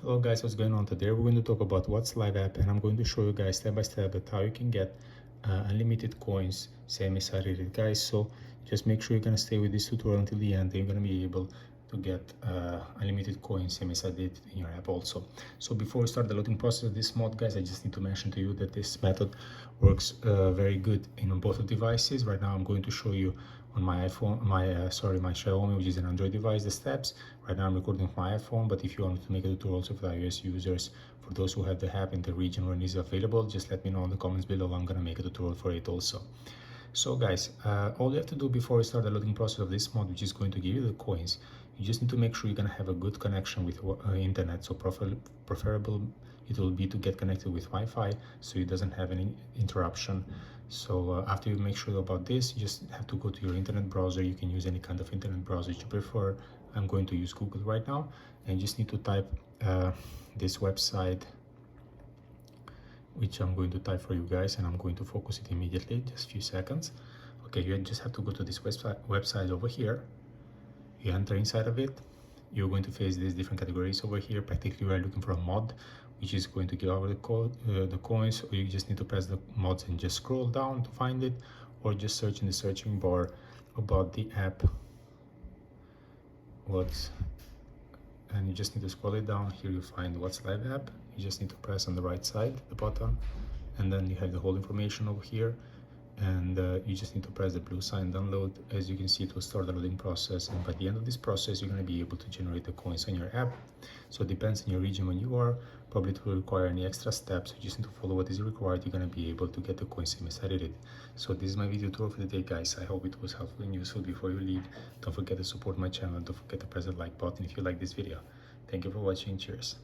Hello guys, what's going on? Today we're going to talk about WhatsLive app, and I'm going to show you guys step by step at how you can get unlimited coins semi-saturated, guys. So just make sure you're gonna stay with this tutorial until the end, and you're gonna be able to get unlimited coins semi-saturated in your app also. So before we start the loading process of this mod, guys, I just need to mention to you that this method works very good in both devices. Right now I'm going to show you on my iPhone, my Xiaomi, which is an Android device, the steps. Right now I'm recording with my iPhone, but if you want to make a tutorial also for iOS users, for those who have the app in the region when it is available, just let me know in the comments below. I'm gonna make a tutorial for it also. So guys, all you have to do before you start the loading process of this mod, which is going to give you the coins, you just need to make sure you're gonna have a good connection with internet. So preferable it will be to get connected with Wi-Fi so it doesn't have any interruption. So after you make sure about this, you just have to go to your internet browser. You can use any kind of internet browser you prefer. I'm going to use Google right now, and you just need to type this website, which I'm going to type for you guys, and I'm going to focus it immediately, just a few seconds. Okay, you just have to go to this website over here. You enter inside of it. You're going to face these different categories over here. Practically, we're looking for a mod, which is going to give out the coins, or you just need to press the mods and just scroll down to find it, or just search in the searching bar about the app. And you just need to scroll it down. Here you find WhatsLive app. You just need to press on the right side, the button, and then you have the whole information over here. And you just need to press the blue sign download. As you can see, it will start the loading process, and by the end of this process you're going to be able to generate the coins on your app. So it depends on your region when you are. Probably it will require any extra steps. You just need to follow what is required. You're going to be able to get the coins semi-saturated. So this is my video tour for the day, guys. I hope it was helpful and useful. Before you leave, don't forget to support my channel. Don't forget to press the like button if you like this video. Thank you for watching. Cheers.